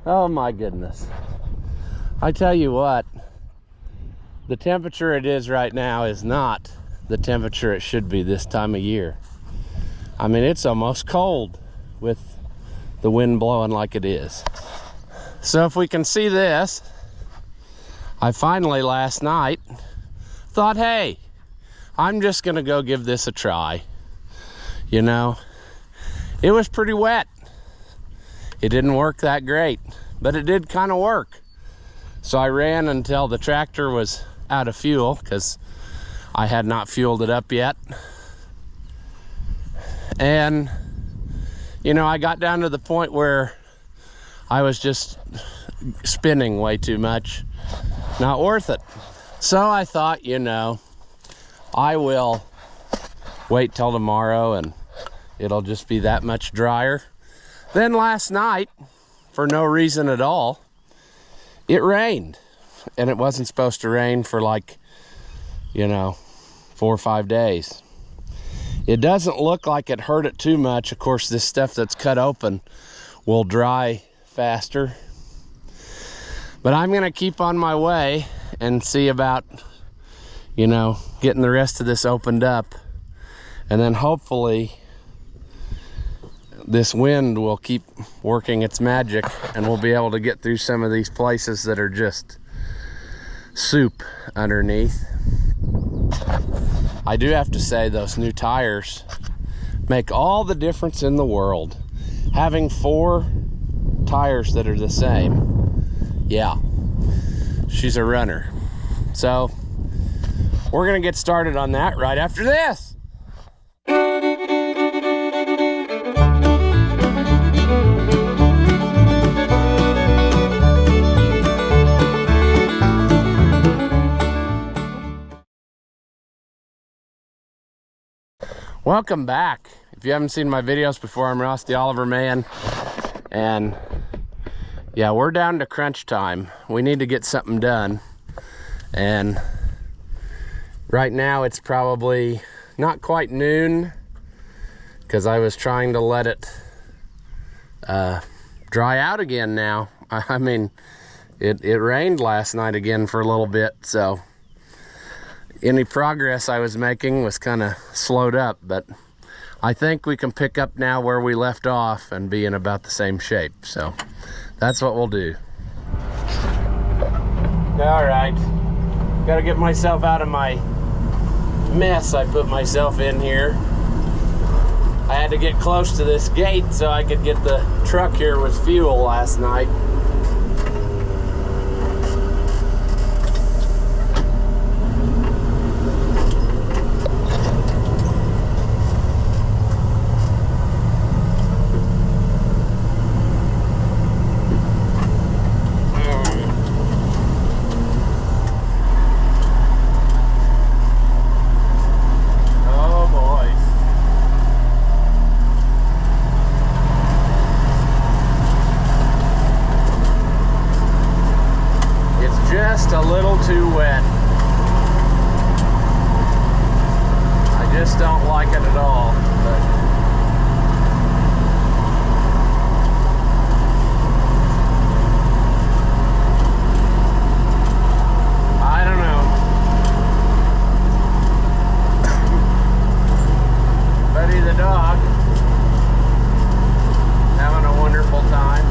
Oh my goodness. I tell you what, the temperature it is right now is not the temperature it should be this time of year. I mean, it's almost cold with the wind blowing like it is. So if we can see this, I finally last night thought, hey, I'm just gonna go give this a try. You know, it was pretty wet. It didn't work that great, but it did kind of work. So I ran until the tractor was out of fuel because I had not fueled it up yet. And, you know, I got down to the point where I was just spinning way too much. Not worth it. So I thought, you know, I will wait till tomorrow and it'll just be that much drier. Then last night, for no reason at all, it rained. And it wasn't supposed to rain for like, you know, 4 or 5 days. It doesn't look like it hurt it too much. Of course, this stuff that's cut open will dry faster. But I'm gonna keep on my way and see about, you know, getting the rest of this opened up. And then hopefully this wind will keep working its magic and we'll be able to get through some of these places that are just soup underneath. I do have to say those new tires make all the difference in the world. Having 4 tires that are the same, yeah, she's a runner. So we're gonna get started on that right after this. Welcome back. If you haven't seen my videos before, I'm Ross the Oliver Man, and yeah, we're down to crunch time. We need to get something done, and right now it's probably not quite noon because I was trying to let it dry out again now. I mean, it rained last night again for a little bit, so any progress I was making was kind of slowed up, but I think we can pick up now where we left off and be in about the same shape. So that's what we'll do. All right, got to get myself out of my mess I put myself in here. I had to get close to this gate so I could get the truck here with fuel last night. Just a little too wet. I just don't like it at all, but I don't know. Buddy the dog having a wonderful time.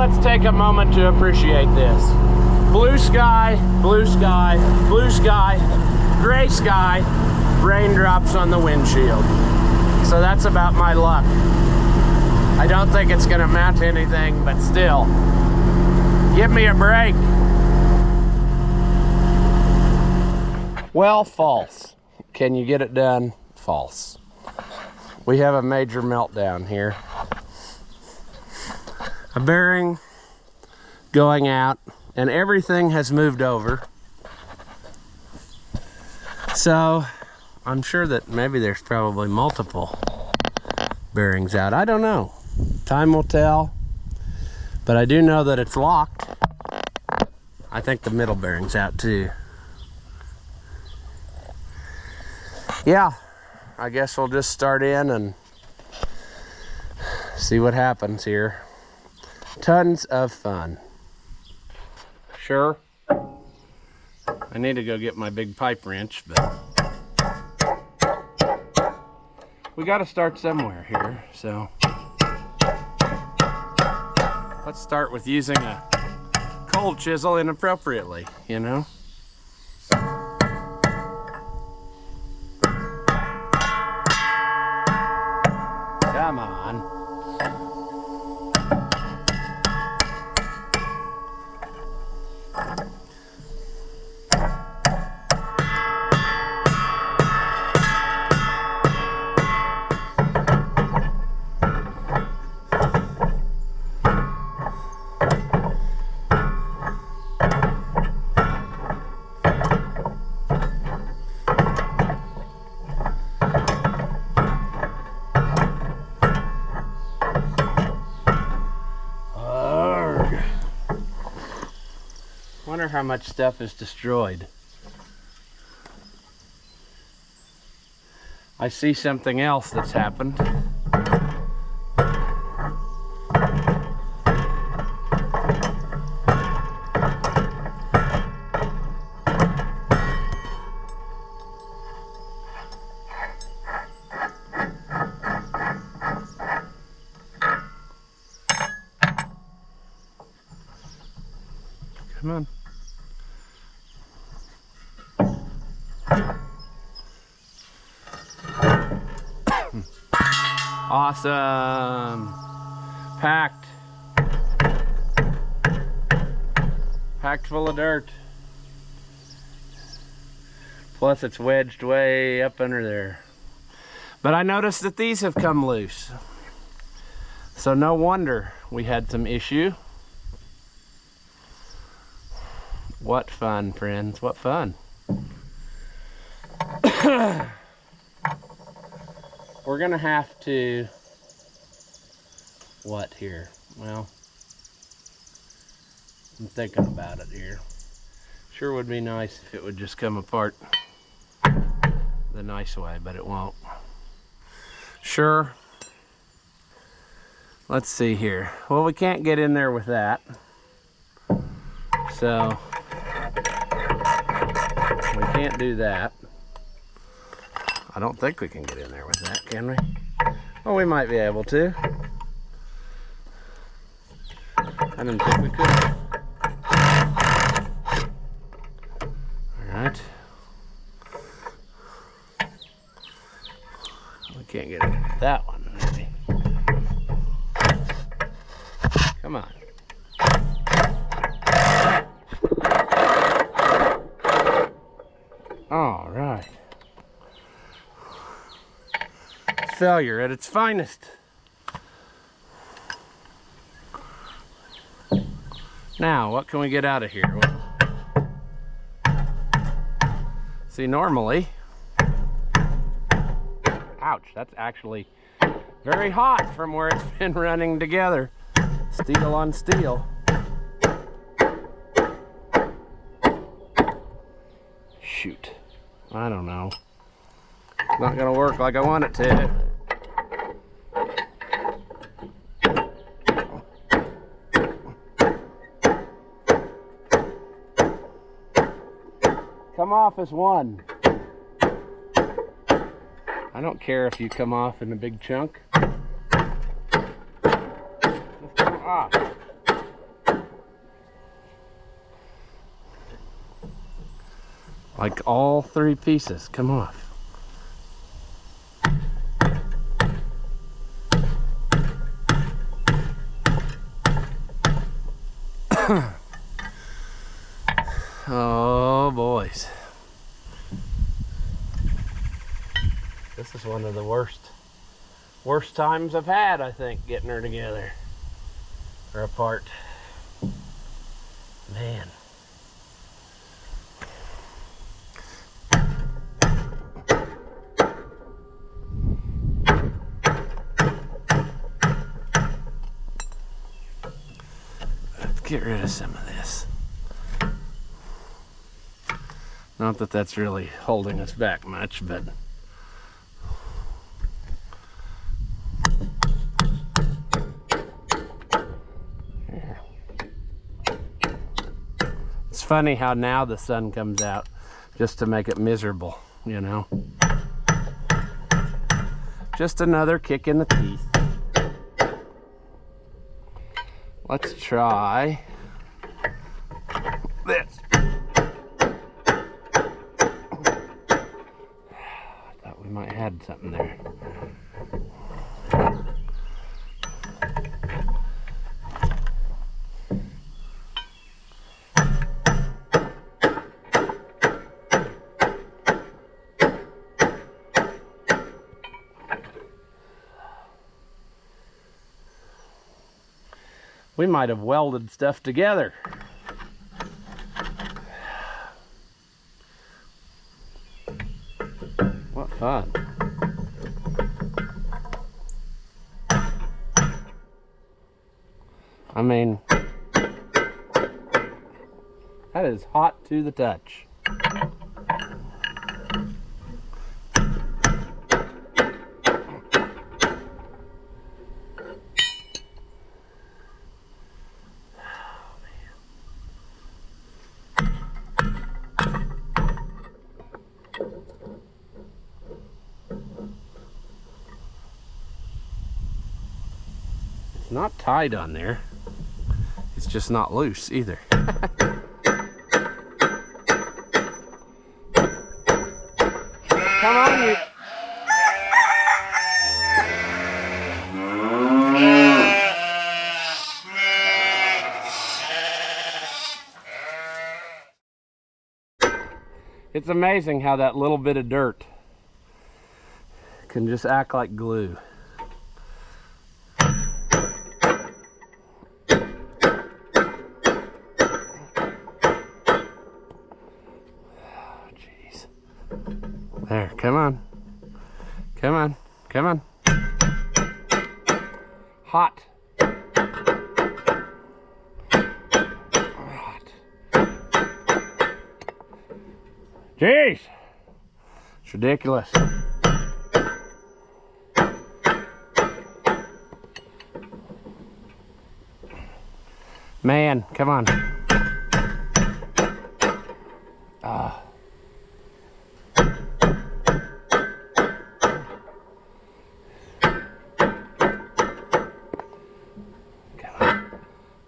let's take a moment to appreciate this. Blue sky, blue sky, blue sky, gray sky, raindrops on the windshield. So that's about my luck. I don't think it's gonna amount to anything, but still, give me a break. Well, false. Can you get it done? False. We have a major meltdown here. A bearing going out, and everything has moved over. So I'm sure that maybe there's probably multiple bearings out. I don't know. Time will tell. But I do know that it's locked. I think the middle bearing's out too. Yeah, I guess we'll just start in and see what happens here. Tons of fun. Sure. I need to go get my big pipe wrench, but we got to start somewhere here, so let's start with using a cold chisel inappropriately, you know? Come on. Wonder how much stuff is destroyed. I see something else that's happened. Come on. Awesome. Packed. Packed full of dirt. Plus it's wedged way up under there. But I noticed that these have come loose. So no wonder we had some issue. What fun, friends, what fun. We're gonna have to, what here? Well, I'm thinking about it here. Sure would be nice if it would just come apart the nice way, but it won't. Sure. Let's see here. Well, we can't get in there with that. So, we can't do that. I don't think we can get in there with that, can we? Well, we might be able to. I didn't think we could. All right. We can't get in with that one, maybe. Come on. All right. Failure at its finest. Now, what can we get out of here? Well, see, normally, ouch, that's actually very hot from where it's been running together. Steel on steel. Shoot, I don't know. It's not gonna work like I want it to. Come off as one. I don't care if you come off in a big chunk. Just come off. Like all 3 pieces come off. Oh, boys. This is one of the worst times I've had, I think, getting her together. Or apart. Man. Let's get rid of some of this. Not that that's really holding us back much, but it's funny how now the sun comes out just to make it miserable, you know. Just another kick in the teeth. Let's try this. I thought we might have had something there. We might have welded stuff together. What fun. I mean, that is hot to the touch. Not tied on there. It's just not loose either. Come on, you. It's amazing how that little bit of dirt can just act like glue. There, come on. Come on, come on. Hot. Hot. Jeez. It's ridiculous. Man, come on.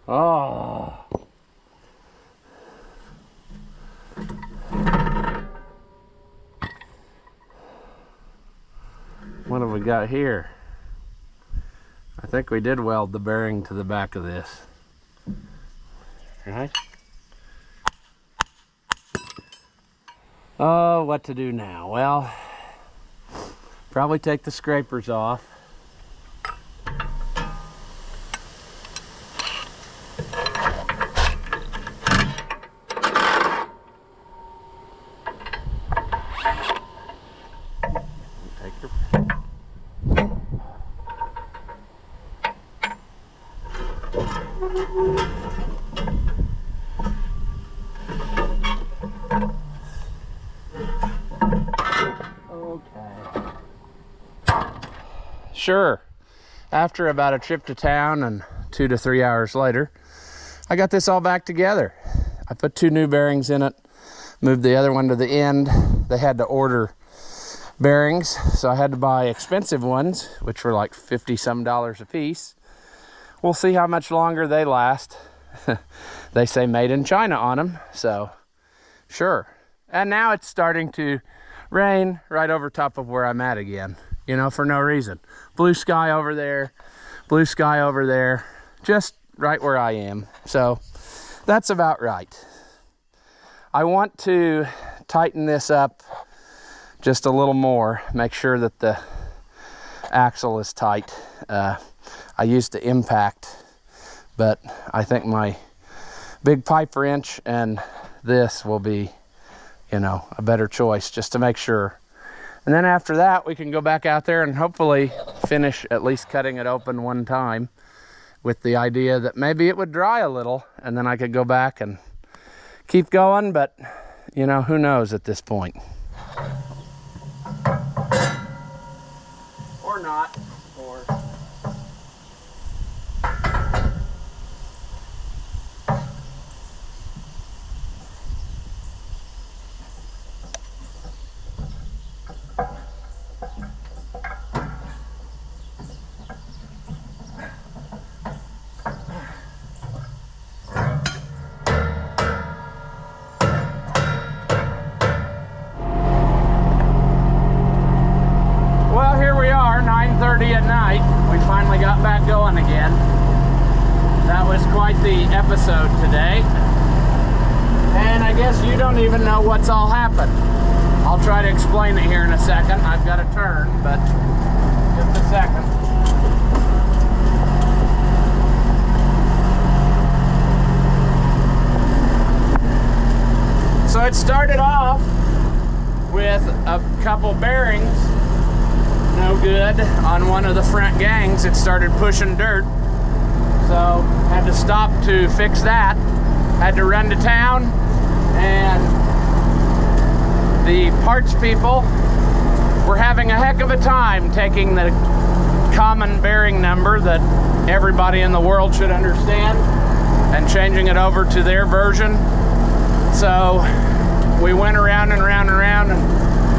Oh. What have we got here? I think we did weld the bearing to the back of this. Right? Oh, what to do now? Well, probably take the scrapers off. Sure, after about a trip to town and 2 to 3 hours later, I got this all back together. I put 2 new bearings in it, moved the other one to the end. They had to order bearings, so I had to buy expensive ones, which were like $50-some a piece. We'll see how much longer they last. They say made in China on them, so sure. And now it's starting to rain right over top of where I'm at again, you know, for no reason. Blue sky over there, blue sky over there, just right where I am. So that's about right. I want to tighten this up just a little more, make sure that the axle is tight. I used the impact, but I think my big pipe wrench and this will be, you know, a better choice just to make sure. And then after that, we can go back out there and hopefully finish at least cutting it open one time, with the idea that maybe it would dry a little and then I could go back and keep going, but you know, who knows at this point. Or not, or... at night, we finally got back going again. That was quite the episode today. And I guess you don't even know what's all happened. I'll try to explain it here in a second. I've got to turn, but just a second. So it started off with a couple bearings no good on one of the front gangs. It started pushing dirt, so had to stop to fix that. Had to run to town, and the parts people were having a heck of a time taking the common bearing number that everybody in the world should understand and changing it over to their version. So we went around and around and around, and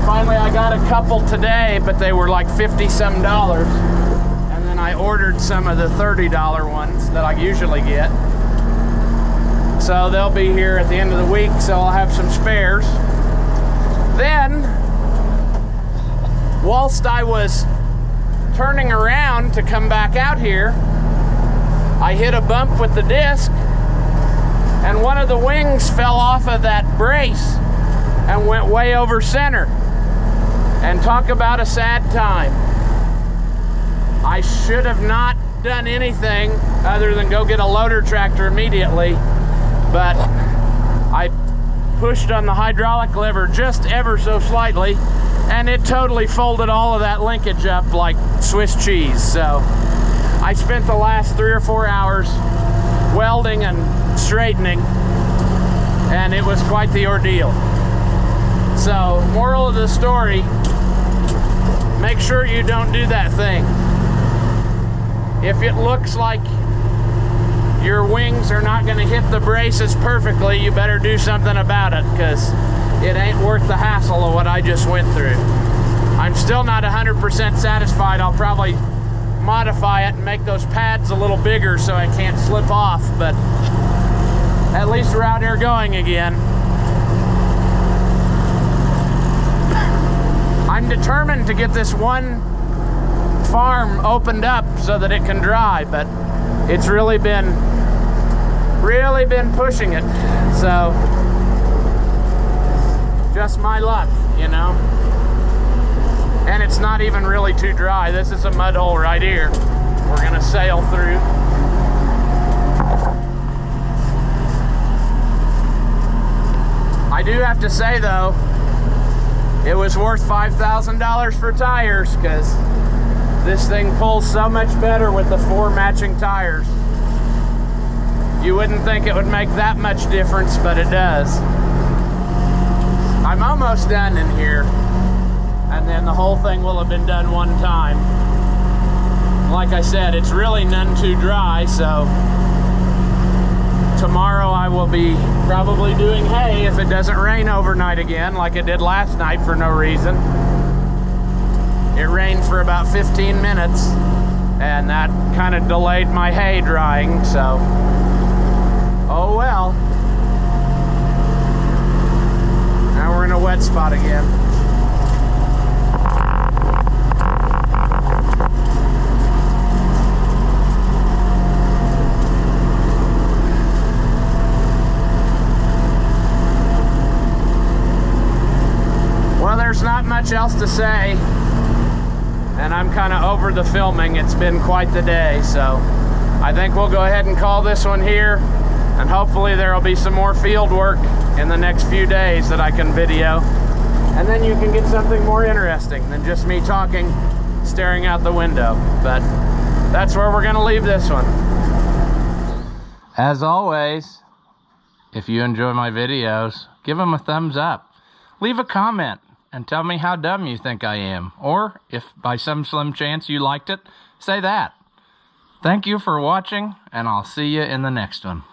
finally I got a couple today, but they were like $50-some. And then I ordered some of the $30 ones that I usually get. So they'll be here at the end of the week, so I'll have some spares. Then, whilst I was turning around to come back out here, I hit a bump with the disc, and one of the wings fell off of that brace and went way over center. And talk about a sad time. I should have not done anything other than go get a loader tractor immediately, but I pushed on the hydraulic lever just ever so slightly, and it totally folded all of that linkage up like Swiss cheese. So I spent the last 3 or 4 hours welding and straightening, and it was quite the ordeal. So, moral of the story, make sure you don't do that thing. If it looks like your wings are not going to hit the braces perfectly, you better do something about it, because it ain't worth the hassle of what I just went through. I'm still not 100% satisfied. I'll probably modify it and make those pads a little bigger so I can't slip off, but at least we're out here going again. I'm determined to get this one farm opened up so that it can dry, but it's really been pushing it. So just my luck, you know. And it's not even really too dry. This is a mud hole right here. We're gonna sail through. I do have to say though, it was worth $5,000 for tires, because this thing pulls so much better with the 4 matching tires. You wouldn't think it would make that much difference, but it does. I'm almost done in here, and then the whole thing will have been done one time. Like I said, it's really none too dry, so tomorrow I will be probably doing hay if it doesn't rain overnight again like it did last night for no reason. It rained for about 15 minutes, and that kind of delayed my hay drying, so oh well. Now we're a wet spot again. Well, there's not much else to say, and I'm kind of over the filming. It's been quite the day, so I think we'll go ahead and call this one here, and hopefully there will be some more field work in the next few days that I can video, and then you can get something more interesting than just me talking, staring out the window. But that's where we're gonna leave this one. As always, if you enjoy my videos, give them a thumbs up. Leave a comment and tell me how dumb you think I am. Or, if by some slim chance you liked it, say that. Thank you for watching, and I'll see you in the next one.